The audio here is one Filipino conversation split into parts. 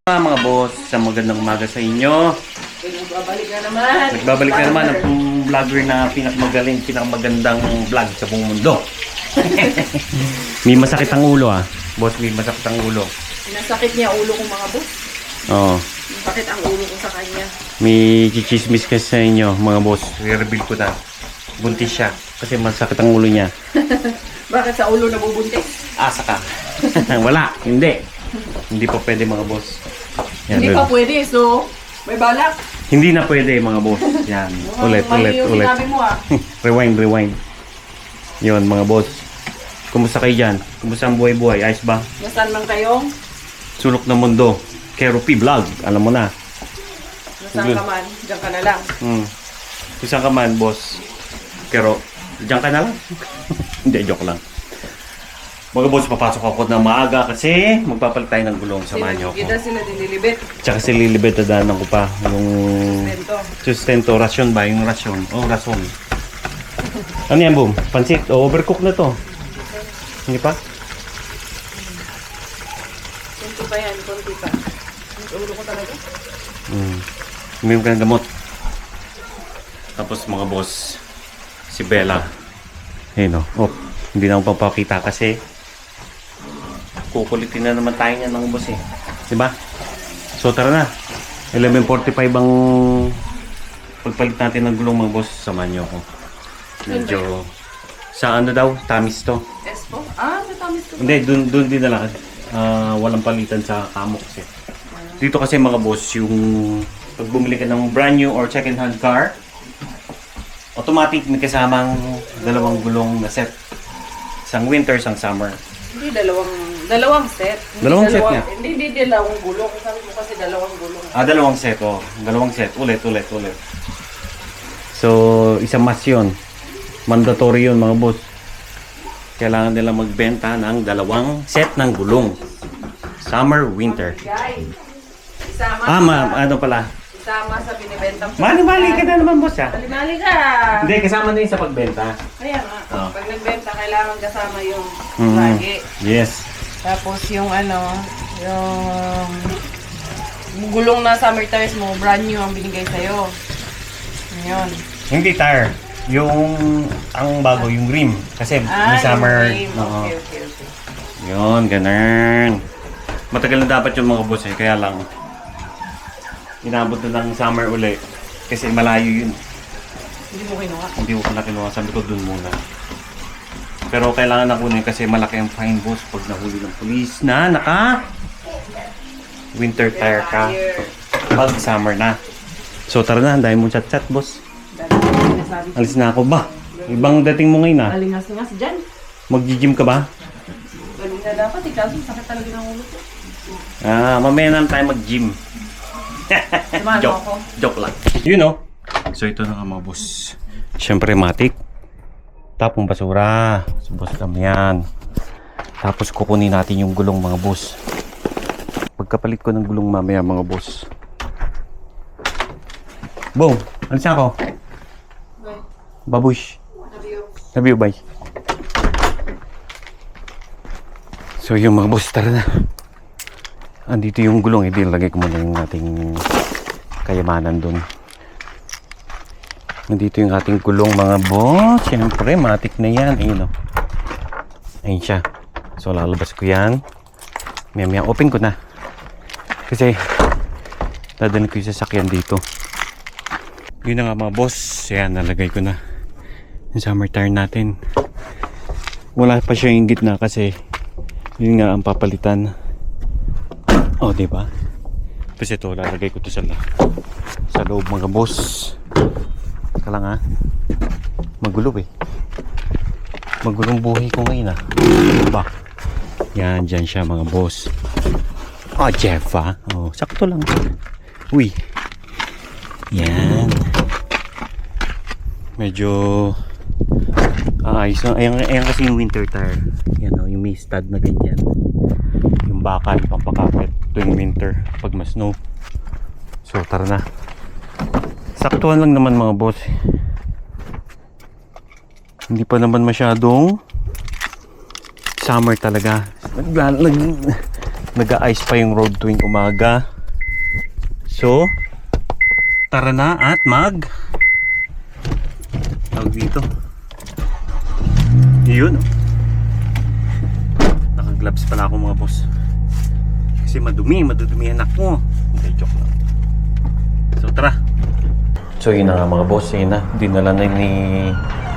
Mga boss, sa magandang umaga sa inyo. Nagbabalik na naman. Nagbabalik na naman ang vlogger na pinakamagaling, pinakamagandang vlog sa buong mundo. May masakit ang ulo Boss, may masakit ang ulo. Nasakit niya ulo ko mga boss. Oo. Masakit ang ulo ko sa kanya. May chichismis kasi sa inyo, mga boss. I-reveal ko na. Buntis siya. Kasi masakit ang ulo niya. Bakit sa ulo nabubuntis? Asa ka. Wala, hindi. Hindi pa pwede mga boss. Yan, Hindi pa pwede, so may balak. Hindi na pwede mga boss. Yan. Ulit. Sinabi mo Rewind. Yun mga boss. Kumusta kayo dyan? Kumusta ang buhay-buhay? Ayos ba? Nasaan man kayong? Sulok ng mundo. Kerupi Vlog. Alam mo na. Nasaan ka man? Diyan ka na lang. Kung saan ka man, boss. Pero, diyan ka na lang. Hindi, joke lang. Mga boss, papasok ako na maaga kasi magpapalit tayo ng gulong. Samahan niyo ako. Kita sila dinilibit. Tsaka si Lilibet dadaanan ko pa. Yung Sustento. Rasyon ba? Yung rasyon. Oh, rason. Ano yan, boom? Pansit? O, overcook na to. Hindi pa? Konti pa yan, konti pa. Ang ulo ko talaga. Uminom ka ng gamot. Tapos mga boss, si Bella. Ayun o. Oh, hindi na ako papakita kasi kukulitin na naman tayo niya ng boss Diba? So tara na. 11:45 ang pagpalit natin ng gulong mga boss. Samahan niyo ako. Medyo sa ano daw? Tamis to. Espo? Sa tamis ko. Hindi, dun din na lang. Walang palitan sa kamo kasi. Dito kasi mga boss, yung pag bumili ka ng brand new or second hand car, automatic may kasamang dalawang gulong na set. Isang winter, isang summer. Hindi, dalawang set. Dalawang set nga. Hindi dalawang gulong. Sabi mo kasi dalawang gulong. Dalawang set, oh. Dalawang set. Ulit. So, isang mas yun. Mandatory yun mga boss. Kailangan nila magbenta ng dalawang set ng gulong. Summer, winter. Guys, isama Ano pala? isama sa binibentang Mali ka na naman boss Mali ka! Hindi, kasama na yun sa pagbenta. Kaya nga, Oh. pag nagbenta, kailangan kasama yung Mm. lagi. Yes. Tapos yung yung gulong na summer tires mo, brand new ang binigay sa'yo. Yun. Hindi tire. Ang bago, yung rim. Kasi may summer. Yung Oo. okay. Yun, ganun. Matagal na dapat yung mga boss kaya lang inabot na ng summer uli. Kasi malayo yun. Hindi mo kinuha. Hindi ko na kinuha. Sabi ko dun muna. Pero kailangan na kunin kasi malaki ang fine boss pag nahuli ng police na winter tire ka. Pag summer na. So tara na, dahil mo chat boss. Alis na ako ba? Ibang dating mo ngayon Alingas-lingas dyan. Mag-gym ka ba? Galing na dapat. Ikaw, sakit talaga ng ulo ko. Mamaya na tayo mag-gym. Samahan mo ako. Joke lang. You know. So ito na nga mga boss. Siyempre matik. Tapong basura. So boss kami yan. Tapos kukunin natin yung gulong mga boss. Pagkapalit ko ng gulong mamaya mga boss. Boom! Alis na ako. Bye. Babush. Love you. Bye. So yung mga boss, tara na. Andito yung gulong. Lagay ko muna yung ating kayamanan dun. Nandito yung ating gulong mga boss. Siyempre, matik na yan. Ayun o. Ayun siya. So lalabas ko yan. Maya open ko na. Kasi dadalhin ko yung sasakyan dito. Yun na nga mga boss. Ayan, nalagay ko na yung summer tire natin. Wala pa siya yung gitna kasi yun nga ang papalitan. Oh, diba? Tapos ito, lalagay ko to sa loob mga boss. Teka lang magulo magulong buhay ko ngayon diba? Yan, dyan siya mga boss. Oh, Jeff oh, sakto lang. Uy, yan. Medyo ayos lang. Ayan kasi yung winter tire. Yan yung may stud na ganyan. Yung bakal, pampakapit tuwing winter pag ma-snow. So tara na. Saktuhan lang naman mga boss. Hindi pa naman masyadong summer talaga. Nag-ice pa yung road tuwing umaga. So, tara na at tawag dito. Yun. Naka-gloves pala ako mga boss. Kasi madudumi anak mo. Hindi, joke lang. So, tara. So, yun na nga mga boss. Yun na. Dinala na ni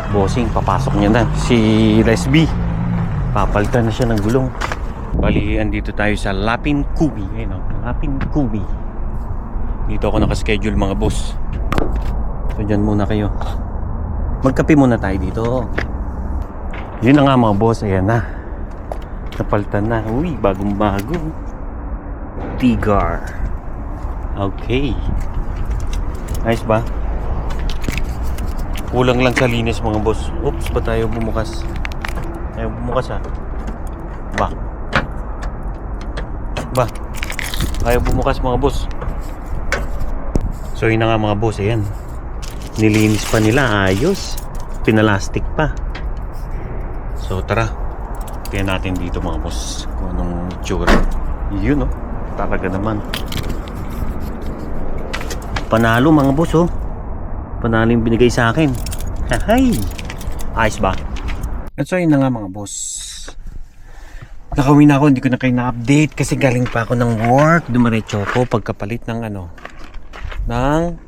Bossing. Papasok niya na. Si Lesby. Papalitan na siya ng gulong. Bali, andito tayo sa Lapin Kubi. Ayun o. Lapin Kubi. Dito ako nakaschedule mga boss. So, dyan muna kayo. Magkape muna tayo dito. Yun na nga mga boss. Ayan na. Napalitan na. Uy, bagong bago. Tigar. Okay. Nice ba? Kulang lang sa linis mga boss. Oops, ba tayo bumukas? Tayo bumukas ha. Ba? Tayo bumukas mga boss. So yun na nga mga boss. Ayan. Nilinis pa nila. Ayos. Pinalastik pa. So tara. Tingnan natin dito mga boss. Kung anong itsura. Yun oh. Talaga naman. Panalo mga boss oh. Panalo yung binigay sa akin. Hay! Ayos ba? At so yun na nga mga boss. Nakauwi na ako, hindi ko na kayo na-update kasi galing pa ako ng work. Dumiretso ako pagkapalit ng ng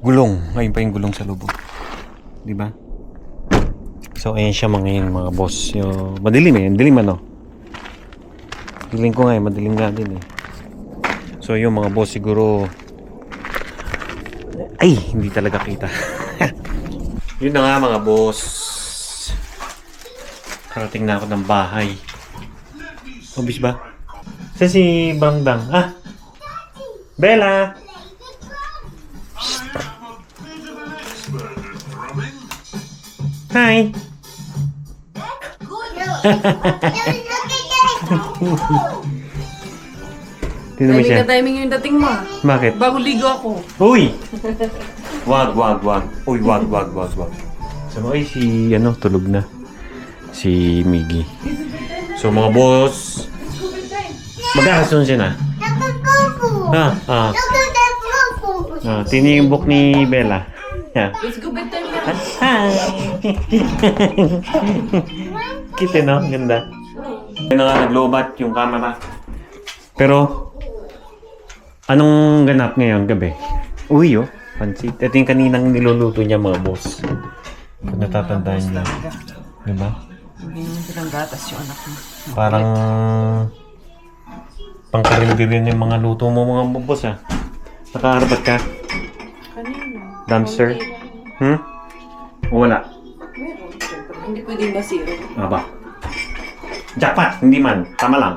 gulong. Ayun pa yung gulong sa lubog. Diba? So ayan siya mga boss. Yung madilim dilim Feeling ko nga madilim nga din eh. So yung mga boss siguro ay, hindi talaga kita. Yun na nga mga boss. Karating na ako ng bahay. Obis ba? Sa si Brangdang. Bella! Hi! Timing yung dating mo. Bakit? Bago ligo ako. Uy! Wag. Uy, wag. Sama ay si tulog na. Si Miggy. So mga boss, magkakasun siya na. Tini yung book ni Bella. Let's go bedtime na. Hi! Kita no? Ganda. Yun na nga, naglobat yung camera. Pero, anong ganap ngayon gabi? Uy, pansit. Ito yung kaninang niluluto niya mga boss. Kung natatandaan niya. Diba? Hindi naman silang gatas yung anak mo. Parang pangkarindiri yung mga luto mo mga boss ha. Nakaharbat ka? Kanino? Dumpster? O wala? Meron. Siyempre, hindi pwedeng basiro. Aba. Jackpot! Hindi man. Tama lang.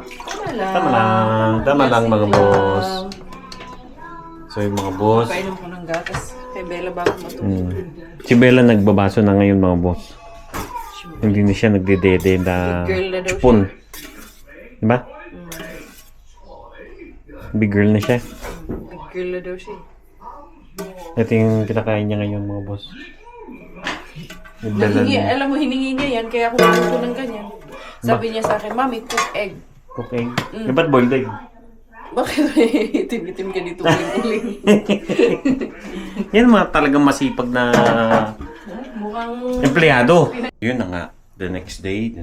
Tama lang mga boss. So yung mga boss. Painom ko ng gatas kay Bella bago matulog. Si Bella nagbabaso na ngayon mga boss. Hindi na siya nagdedede na Big girl na daw spoon. Diba? Big girl na siya. Big girl na daw siya. Ito yung kinakain niya ngayon mga boss. Alam mo, hiningi niya yan kaya ako gusto ng ganyan. Sabi niya sa akin, Mami, cook egg. Cook egg? Ba't boiled egg? Bakit itim-itim ka dito uling-uling? Yan mga talagang masipag na Mukhang empleyado. Yun na nga. The next day.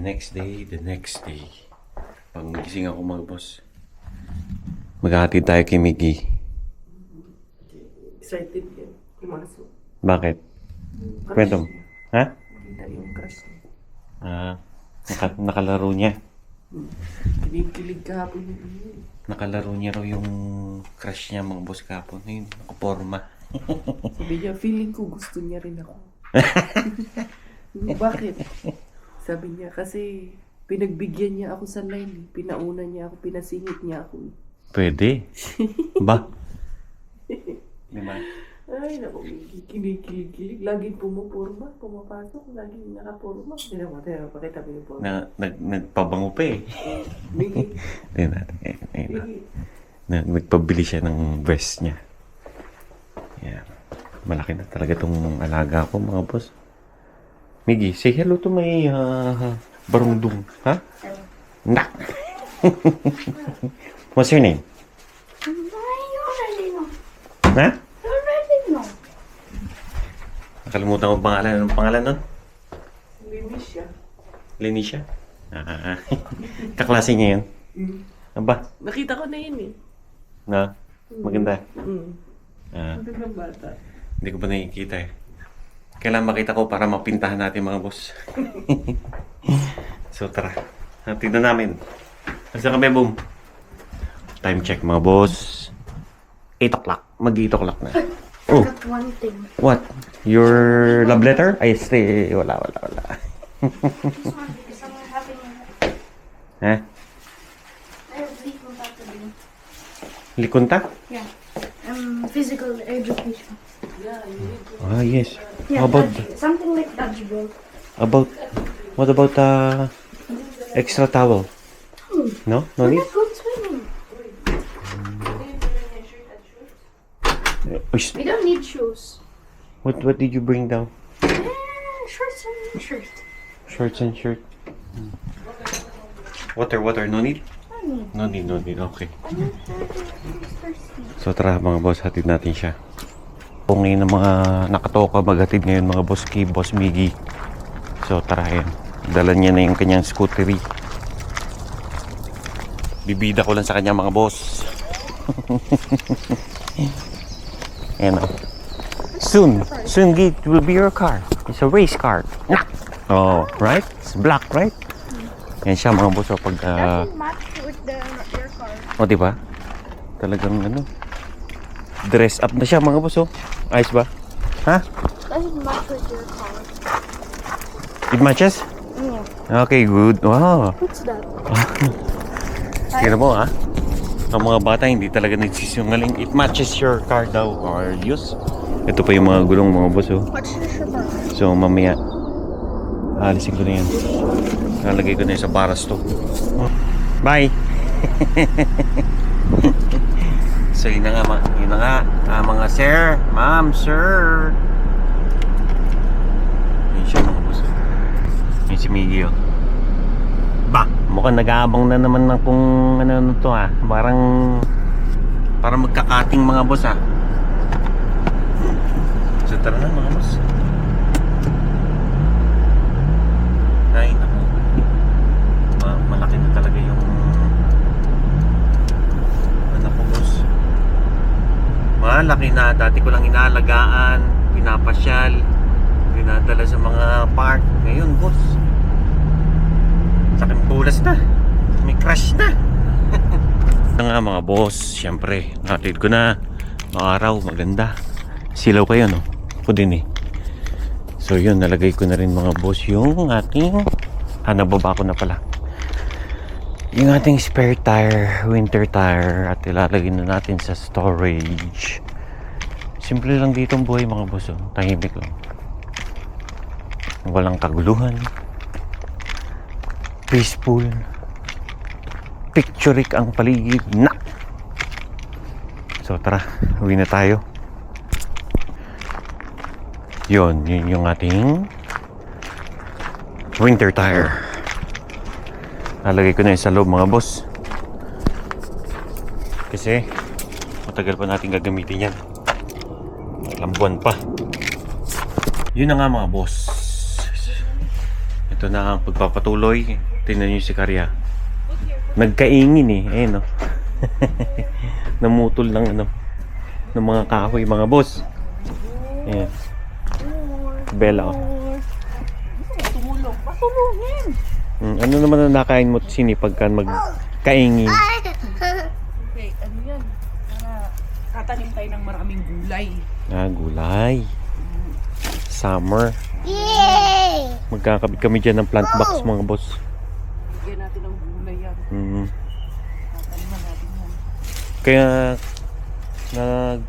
Pag nagising ako mga boss, maghahatid tayo kay Miggy. excited yan. Pumasok. Bakit? Kwento mo. Ha? Kita yung crush niya. Nakalaro niya. Kinikilig kahapon yun. Nakalaro niya raw yung crush niya mga boss kahapon. Ayun, nakaporma. Sabi niya, feeling ko gusto niya rin ako. Bakit? Sabi niya, kasi pinagbigyan niya ako sa line. Pinauna niya ako, pinasingit niya ako. Pwede. Ba? Diba? Ay, naku, kinikilig. Laging pumupurma, pumapasok. Laging nakapurma. Tira, pakita mo yung purma. Nagpabango pa eh. Bigay. Ayun natin. Nagpabili siya ng vest niya. Yan. Malaki na talaga itong alaga ko mga boss. Miggy, say hello to my barungdung. Ha? Nak! What's your name? Ha? Already no. Nakalimutan ko pangalan. Anong pangalan nun? Linis siya. Lenisha? Ah, kaklase niya yan. Aba, Nakita ko na yun eh. na, maganda. Ah, Magandang bata. hindi ko pa nakikita eh. Kailangan makita ko para mapintahan natin mga boss. So tara, tignan namin. Asa kami, boom? Time check mga boss. 8 o'clock. Mag-8 o'clock na. Oh, Got one thing. what? Your love letter? Ay, stay. Wala. This one because I'm having Ha? I have legal today. Likunta? Yeah. Physical education. Yeah, you need to. Ah, yes. Yeah, How about, something like dodgeball. what about, extra towel? No? No We're need? not going swimming. We don't need shoes. What did you bring down? Shorts and shirt. Shorts and shirt. Water. No need? I need. No need. Okay. He's thirsty. So tara mga boss, hatid natin siya. Kung ngayon ng mga nakatoka maghatid ngayon mga boss kay Boss Miggy. So tara yan. Dala niya na yung kanyang scootery. Bibida ko lang sa kanya mga boss. Ayan o. Soon it will be your car. It's a race car. Nah. Oh, right? It's black, right? Yan siya mga boss. Pag, Doesn't match with your car. o diba? Talagang ano. Dress up na siya mga boss. Ayos ba? Ha? Doesn't match with your car. It matches? Yeah. Okay, good. Wow. What's that? Tignan mo ha. Ang mga bata hindi talaga nagsisinungaling. It matches your car daw or use. Ito pa yung mga gulong mga boss. What's your shirt? So mamaya alisin ko na yan. Nalagay ko na yan sa baras to. Bye! So yun na nga, mga sir, ma'am, sir. Yun siya mga boss. Yun si Miggy oh. Ba, mukhang nag-aabang na naman ng kung ano to ha. Parang magkakating mga boss ha. So tara na mga boss. Ay, naku. Malaki na talaga yung anak ko boss. Malaki na. Dati ko lang inaalagaan, pinapasyal, dinadala sa mga park. Ngayon boss, sakin pulas na. May crush na. Ito nga mga boss, syempre hatid ko na. Maaraw, maganda. Silaw kayo no? Ako din eh. So yun, nalagay ko na rin mga boss yung ating nababa ko na pala yung ating spare tire, winter tire, at ilalagay na natin sa storage. Simple lang dito ang buhay mga boss. Tahimik lang, walang kaguluhan, peaceful, picturic ang paligid na. So tara, uwi na tayo. Yun yung ating winter tire. Nalagay ko na yun sa loob mga boss. Kasi matagal pa natin gagamitin yan. Ilang buwan pa. Yun na nga mga boss. Ito na ang pagpapatuloy. Tingnan nyo si Karya. Nagkaingin eh. Ayun no. Namutol ng ano, ng mga kahoy mga boss. Ayan. Bella oh. Tumulong. Patulungin! Ano naman ang nakain mo sini pagka magkaingin? Okay, ano yan? Tatanim tayo ng maraming gulay. Gulay. Summer. Yay! Magkakabit kami dyan ng plant box mga boss. Bigyan natin ng gulay yan. Tataniman natin yan. Kaya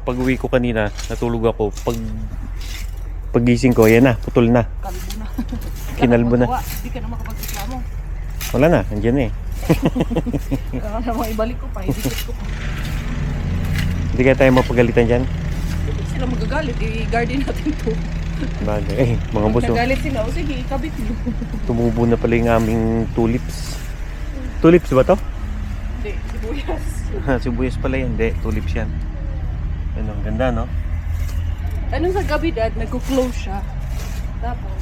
pag-uwi ko kanina, natulog ako. Pagising ko, yan na, putol na. Kalbo na. Kinalbo na. Hindi ka na makapagreklamo. Wala na, andyan na eh. Kaya naman ibalik ko pa, idikit ko pa. Hindi kaya tayo mapagalitan dyan? Hindi sila magagalit, i-garden natin to. Bagay. Mga boss, Nagalit sila, o sige, ikabit mo. tumubo na pala yung aming tulips. Tulips ba to? Hindi, sibuyas. Sibuyas pala yan. Hindi, tulips yan. Ano, ang ganda, no? Ano sa gabi, Dad, nagko-close siya. Tapos,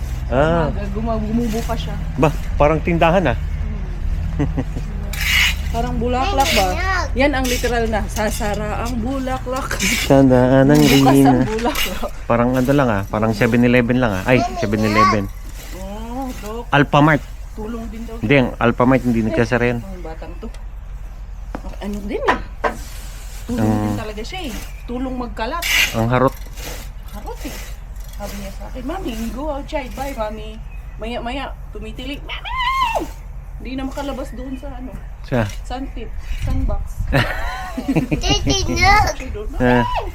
gumubo pa siya. Ba, parang tindahan, ah. Parang bulaklak ba? Yan ang literal na, sasara ang bulaklak. Tandaan ng Bukas ang Rina. bulaklak. Parang ano lang, ah. Parang 7-Eleven lang, ah. Ay, 7-Eleven. Oh, Dok. Alphamart. Tulong din daw. Hindi, ang Alphamart hindi nagkasara yan. Ang batang to. Ano din eh. Tulong din talaga siya eh. Tulong magkalat. Ang harot. Harot eh. Sabi niya sa akin, Mami, go outside. Bye, Mami. Maya-maya, tumitilik. Mami! Hindi na makalabas doon sa ano. Siya. Sandpit. Sandbox.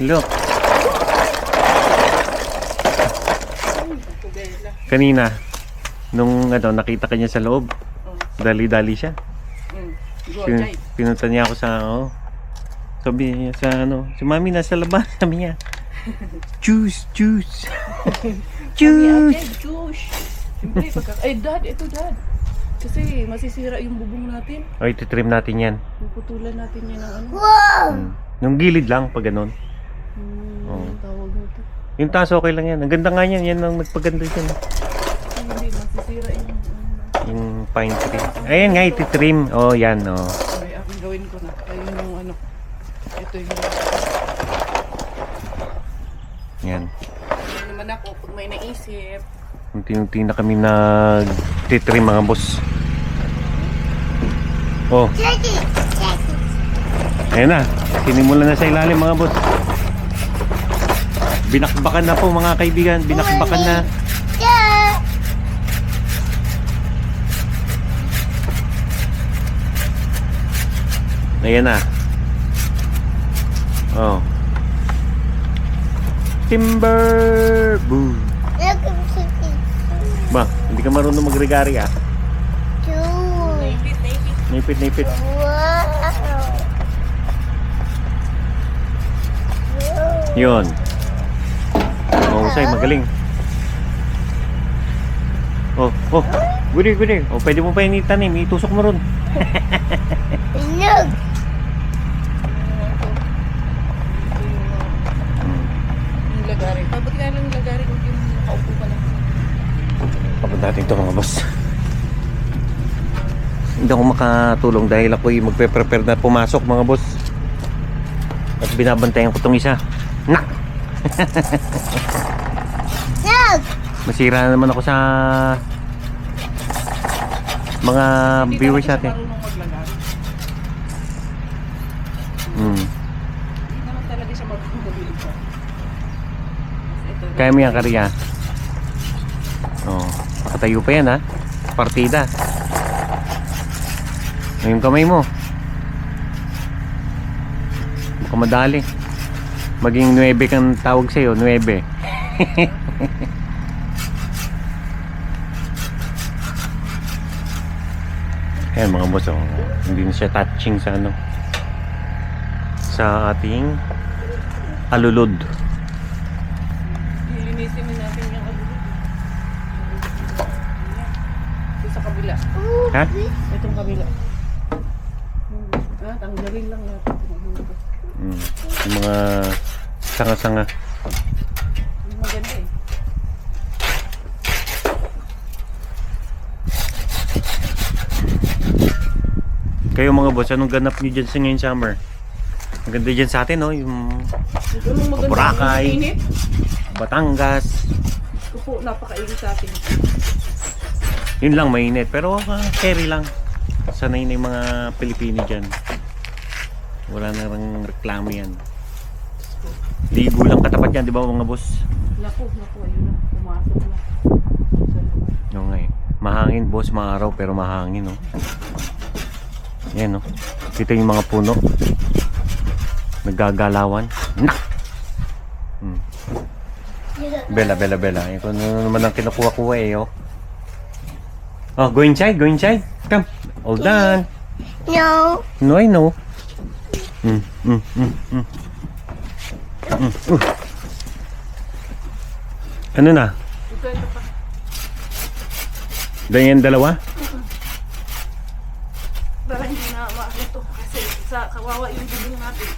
Look. Kanina, nung ano, nakita kanya sa loob, dali-dali siya. Go outside. Pinunta niya ako sa, sabi niya sa ano, si Mami nasa labas, sabi niya. Juice, juice. Juice. Okay, juice. Siyempre, Dad, ito Dad. Kasi masisira yung bubong natin. Ay, titrim natin yan. Puputulan natin yan ng ano. Nung gilid lang, pag ganun. Ang tawag nito. Yung taas okay lang yan. Ang ganda nga yan. Yan ang nagpaganda dyan. Hindi, masisira yung Yung pine tree. Ayan nga, ititrim. Oh, yan, oh. Okay, aking gawin ko na. Ayun yung ano. Ito yung... Yan. Hindi naman ako pag may naisip. Unti-unti na kami nag-titrim mga boss. Oh. Ayan na. Sinimulan na sa ilalim mga boss. Binakbakan na po mga kaibigan. Binakbakan na. Ayan na. Oh. Timber! Boom! Ba, hindi ka marunong magregari ah. Naipit. Nipit. Yun. Mahusay, magaling. Oh. Gudi. Oh, pwede mo pa initanim. Itusok mo ron. Yung lagari. Tapos kaya lang yung lagari kung yung nakaupo pa lang. Papunta natin ito mga boss. Hindi ako makatulong dahil ako'y magpe-prepare na pumasok mga boss. At binabantayan ko itong isa. Nak! Masira na naman ako sa mga viewers natin. Hindi naman siya marunong maglagari. Hindi naman talaga siya marunong maglagari. Kaya mo yan, Kariya. Oh, nakatayo pa yan ha. Partida. Yung kamay mo. Baka madali. Maging 9 kang tawag sa'yo, 9. Ayan mga boss, oh. Hindi na siya touching sa ano, sa ating alulod. Lilinisin natin yung alulod. Ito sa kabila. Ha? Itong kabila. Tanggalin lang natin. Yung mga sanga-sanga. Maganda eh. Kayo mga boss, anong ganap nyo dyan sa ngayon summer? Ang ganda dyan sa atin, no? Yung Boracay, Init. Batangas. Ito po, napakainit sa atin. Yun lang, mainit. Pero carry lang. Sanay na yung mga Pilipino dyan. Wala na rin reklamo yan. Ligo lang katapat yan, di ba mga boss? Naku, ayun na. Pumasok na. Yung nga eh. Mahangin boss, maaraw pero mahangin, no? Yan, no? Dito yung mga puno. Naggagalawan. Nak! Bella. Yan kung ano naman ang kinukuha-kuha eh, oh. Oh, go inside. Come. All done. No. No, I know. Ano na? Ito pa. Ganyan dalawa? Para hindi na maano to. Kasi sa kawawa yung bubong natin.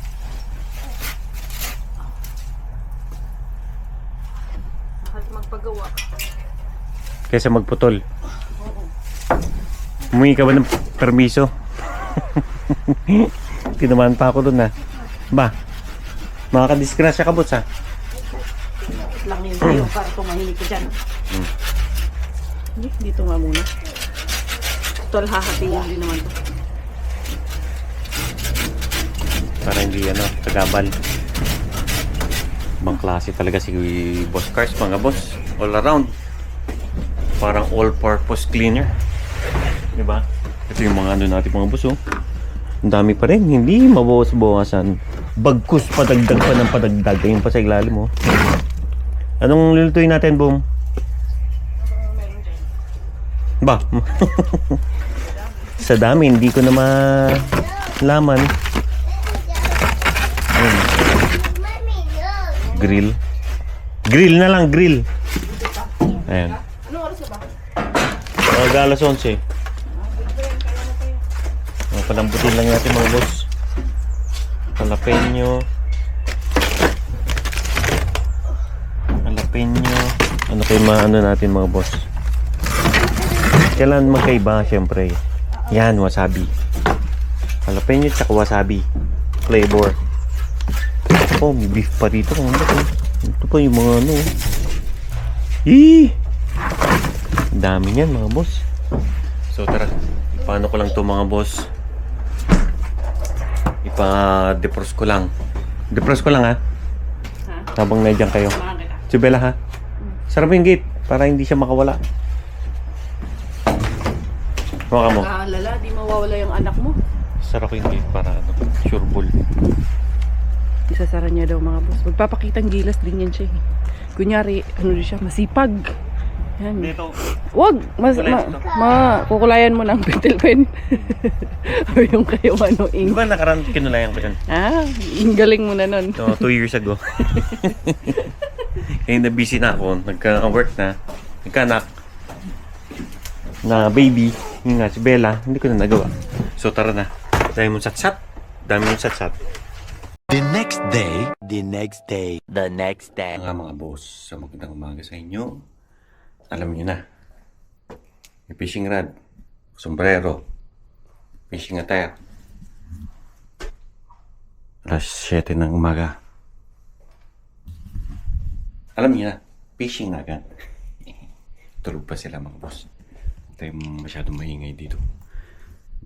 magpagawa. Kaysa magputol. Humingi ka ba ng permiso? Tinamaan pa ako dun, ha? Ba? Makakadisgrasya ka, boss, ha? Lang yun sa'yo para tumahimik ka dyan. Hindi, dito nga muna. Tol, hahatiin din naman to. Para hindi, kagabal. Ibang klase talaga si Boss Cars, mga boss. All around. Parang all-purpose cleaner. Diba? Ito yung mga natin, mga boss, oh. Ang dami pa rin. Hindi mabawas-bawasan. Bagkus, padagdag pa ng padagdag. Ayun pa sa ilalim, oh. Anong lulutuin natin, Boom? Ba? Sa dami, hindi ko na malaman. Ayun. Grill. Grill na lang, grill. Ayan. Anong oras na ba? Alas 11. Palambutin lang natin, mga boss. Jalapeno. Ano kayo natin, mga boss? Kailan magkaiba, syempre. Yan, wasabi. Jalapeno at saka wasabi. Flavor. Oh, may beef pa dito. Ito pa yung mga dami niyan, mga boss. So tara, paano ko lang to, mga boss? Ipa-defrost ko lang. Defrost ko lang, ha? Habang nandiyan kayo. Samahan kita. Si Bella, ha? Sarap yung gate para hindi siya makawala. Maka mo. Lala, di mawawala yung anak mo. Sarap yung gate para sure ball. Isasara niya daw, mga boss. Magpapakitang gilas din yan siya. Kunyari, din siya, masipag. Yan. Dito. Wag! Kukulayan mo ng pentel pen. O yung kayo Di ba nakaraan kinulayan ko dyan? Ang galing mo na nun. No, 2 years ago. Kaya na busy na ako. Nagka-work na. Nagka-anak. Na baby. Yung nga si Bella. Hindi ko na nagawa. So tara na. Dami mong satsat. The next day. Mga boss, sa magandang umaga sa inyo. Alam niyo na. May fishing rod, sombrero, fishing attire. Alas 7 ng umaga. Alam niyo na, fishing na agad. Tulog pa sila, mga boss. Tayo masyadong maingay dito.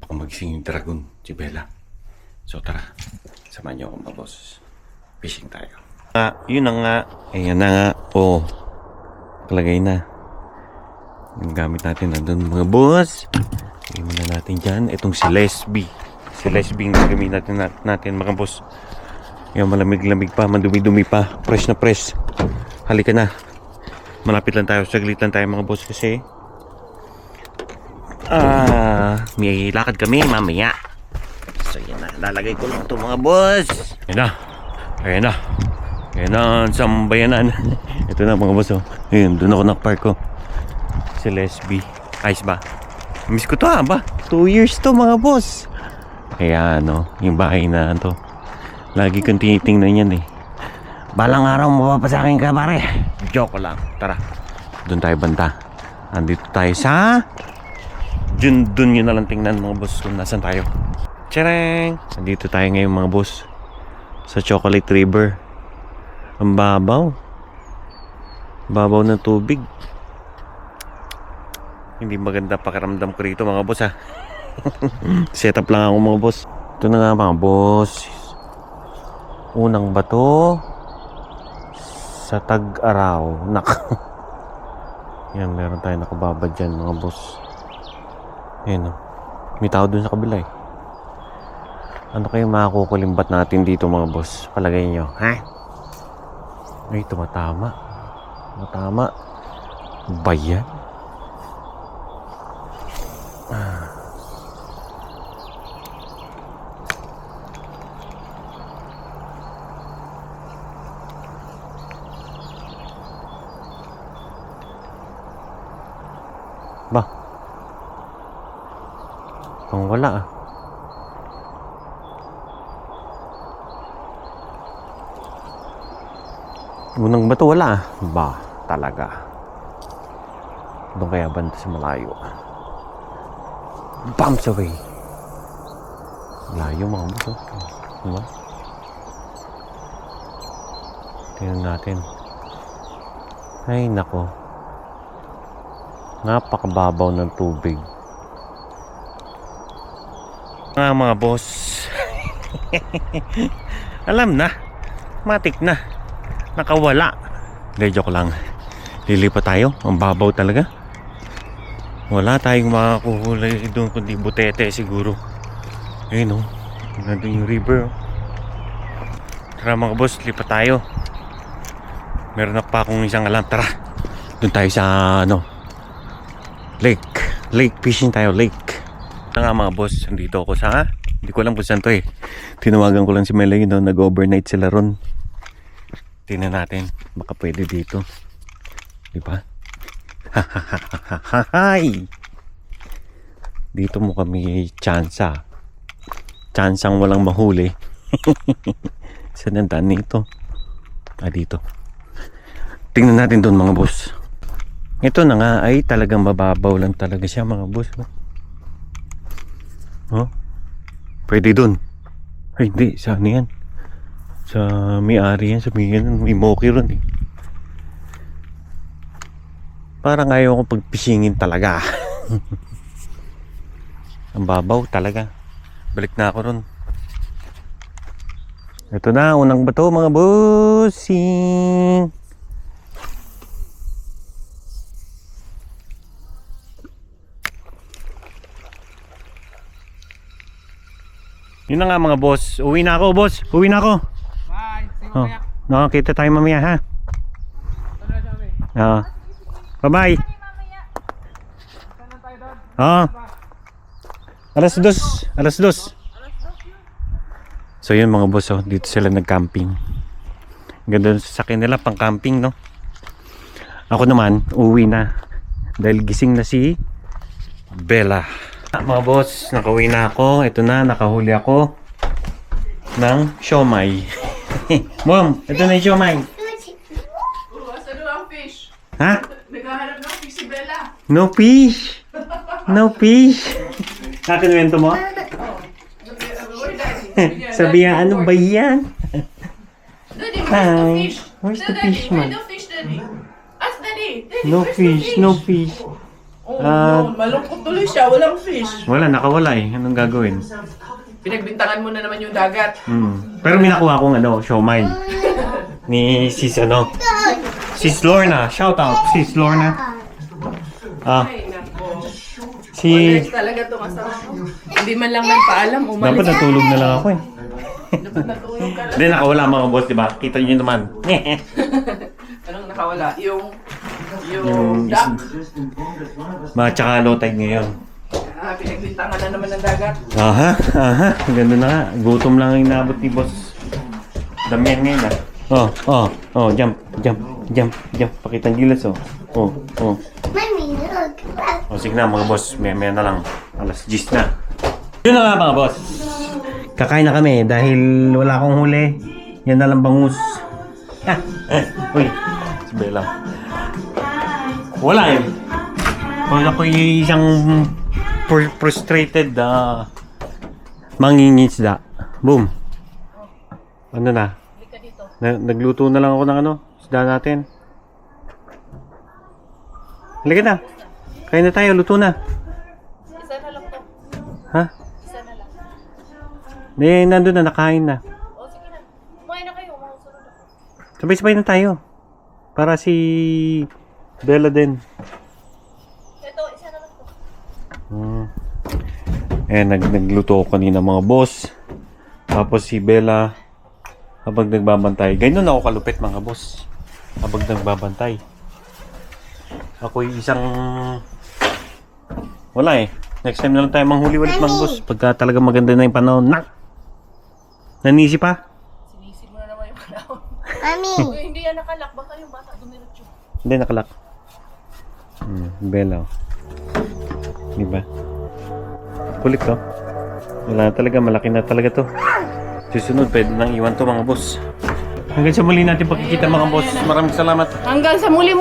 Baka magising yung dragon, si Bella. So tara, samahan niyo ako, mga boss. Fishing tayo. Yun na nga. Ayan na nga. Oh, kalagay na. Yung gamit natin nandun, mga boss. Lagyan muna natin dyan. Itong si Lesby. Si Lesby yung gamit natin, mga boss. Yung malamig-lamig pa, madumi-dumi pa. Fresh na fresh. Halika na. Malapit lang tayo. Saglit lang tayo, mga boss. Kasi may lakad kami mamaya. So yan na. Lalagay ko lang ito, mga boss. Ayan na. Ayan na. Ayan na. Sambayanan. Ito na, mga boss. Oh. Ayun, doon ako nakpark ko. Si Lesby. Ayos ba? Miss ko to, ba? 2 years to, mga boss. Kaya yung bahay na to. Lagi kong tinitingnan yan, eh. Balang araw mapapasakin ka, pare. Joke lang. Tara. Doon tayo banta. Andito tayo sa Doon yun na lang tingnan, mga boss, kung nasan tayo. Tcharing! Andito tayo ngayon, mga boss. Sa Chocolate River. Ang babaw. Babaw ng tubig. Hindi maganda pakiramdam ko rito, mga boss, ha. Set up lang ako, mga boss. Ito na nga, mga boss. Unang bato sa Tag-Araw. Yan, meron tayo nakababa dyan, mga boss. Ayan, may tao dun sa kabila, eh. Ano kayo makakukulimbat natin dito, mga boss? Palagay nyo, ha? Ay, tumatama. Bayan. Ba? Ang wala, ah. Unang bato wala, ah. Ba, talaga. Doon kaya banda sa malayo. Bumps away. Layo mga boss, oh. Diba? Tingnan natin. Ay, nako. Napakababaw ng tubig. Mga boss. Alam na. Matik na. Nakawala. Hindi, joke lang. Lilipat tayo. Ang babaw talaga. Wala tayong makakuhulay doon kundi butete siguro. Ayun o. Nandun yung river. Tara mga boss, lipat tayo. Meron na pa akong isang alam. Tara. Doon tayo sa lake. Lake fishing tayo. Lake. Ito nga mga boss. Nandito ako sa hindi ko alam kung saan to eh. Tinawagan ko lang si Melanie. Nag-overnight sila ron. Tingnan natin. Baka pwede dito. Diba? Hahahahahay! Dito mo kami tsansa. Tsansang walang mahuli. Saan ang daan nito? Dito. Tingnan natin doon mga boss. Ito na nga ay talagang mababaw lang talaga siya mga boss. Oh? Pwede doon. Ay hindi, saan yan? Sa may-ari yan. Sa may moki ron eh. Parang ayaw ko pagpisingin talaga. Ang babaw talaga. Balik na ako ron. Ito na, unang bato mga bossing. Yun na nga mga boss. Uwi na ako boss. Uwi na ako. Bye. See you Oh, nakakita tayo mamaya ha. Bye-bye. Alas dos. So yun mga boss, dito sila nag-camping. Ganda sa sakin nila pang camping, no? Ako naman, uwi na. Dahil gising na si Bella. Mga boss, nakauwi na ako. Ito na, nakahuli ako ng siomay. Mom, ito na yung siomay. Asa doon ang fish? Ha? Naghahanap ng fish si Bella. No fish. No fish. Kakinuwento mo? Sabihan, ano ba yan? Daddy, where's the fish? Where's the Daddy, fish, where's man? the fish, Daddy? Ask Daddy. Daddy, No where's the fish, no fish. Oh, no. Malungkot tuloy siya. Walang fish. Wala, nakawala eh. Anong gagawin? Pinagbintangan mo na naman yung dagat. Pero may nakuha akong siomay. Ni sis Sis Lorna. Shout out, sis Lorna. Ay, nako. Si... Honest talaga itong asawa ko. Hindi man lang nagpaalam. Dapat Umalis. natulog na lang ako eh. Dapat natulog ka lang. Hindi, nakawala mga boss, diba? Kita nyo naman. Anong nakawala? Yung Yung duck. Tsaka low tide ngayon. Pinagbintangan na naman ng dagat. Aha. Ganda na nga. Gutom lang ang inabot ni boss. Damihan ngayon jump. Pakita ang gilas Mommy, look. sige na mga boss. Maya na lang. Alas 10 na. Yun na nga mga boss. Kakain na kami dahil wala akong huli. Yan na lang bangus. Uy. Si Bella. Wala eh. Kung ako yung isang frustrated mangingisda. Boom. Ano na? Nagluto na lang ako ng isda natin. Halika na. Kain na tayo, luto na. Isa na lang to. Ha? Isa na lang. Nandun na, nakain na. O sige na. Kumain na kayo. Mausunod ako. Sabay-sabay na tayo. Para si Bella din. Ito, isa na lang to. Nagluto ko kanina mga boss. Tapos si Bella habang nagbabantay. Ganyan ako kalupit mga boss. Habang nagbabantay. Ako yung isang... Wala eh. Next time na lang tayo manghuli ulit mga boss. Pagka talaga maganda na yung panahon. Nanisi pa? Sinisig mo na naman yung panahon. Mommy. Uy, hindi yan nakalak. Baka yung bata dumiretso. Hindi, nakalak. Bella. Diba? Kulit to. Wala na talaga. Malaki na talaga to. Susunod, pwede nang iwan to mga boss. Hanggang sa muli natin pagkikita mga boss. Maraming salamat. Hanggang sa muli.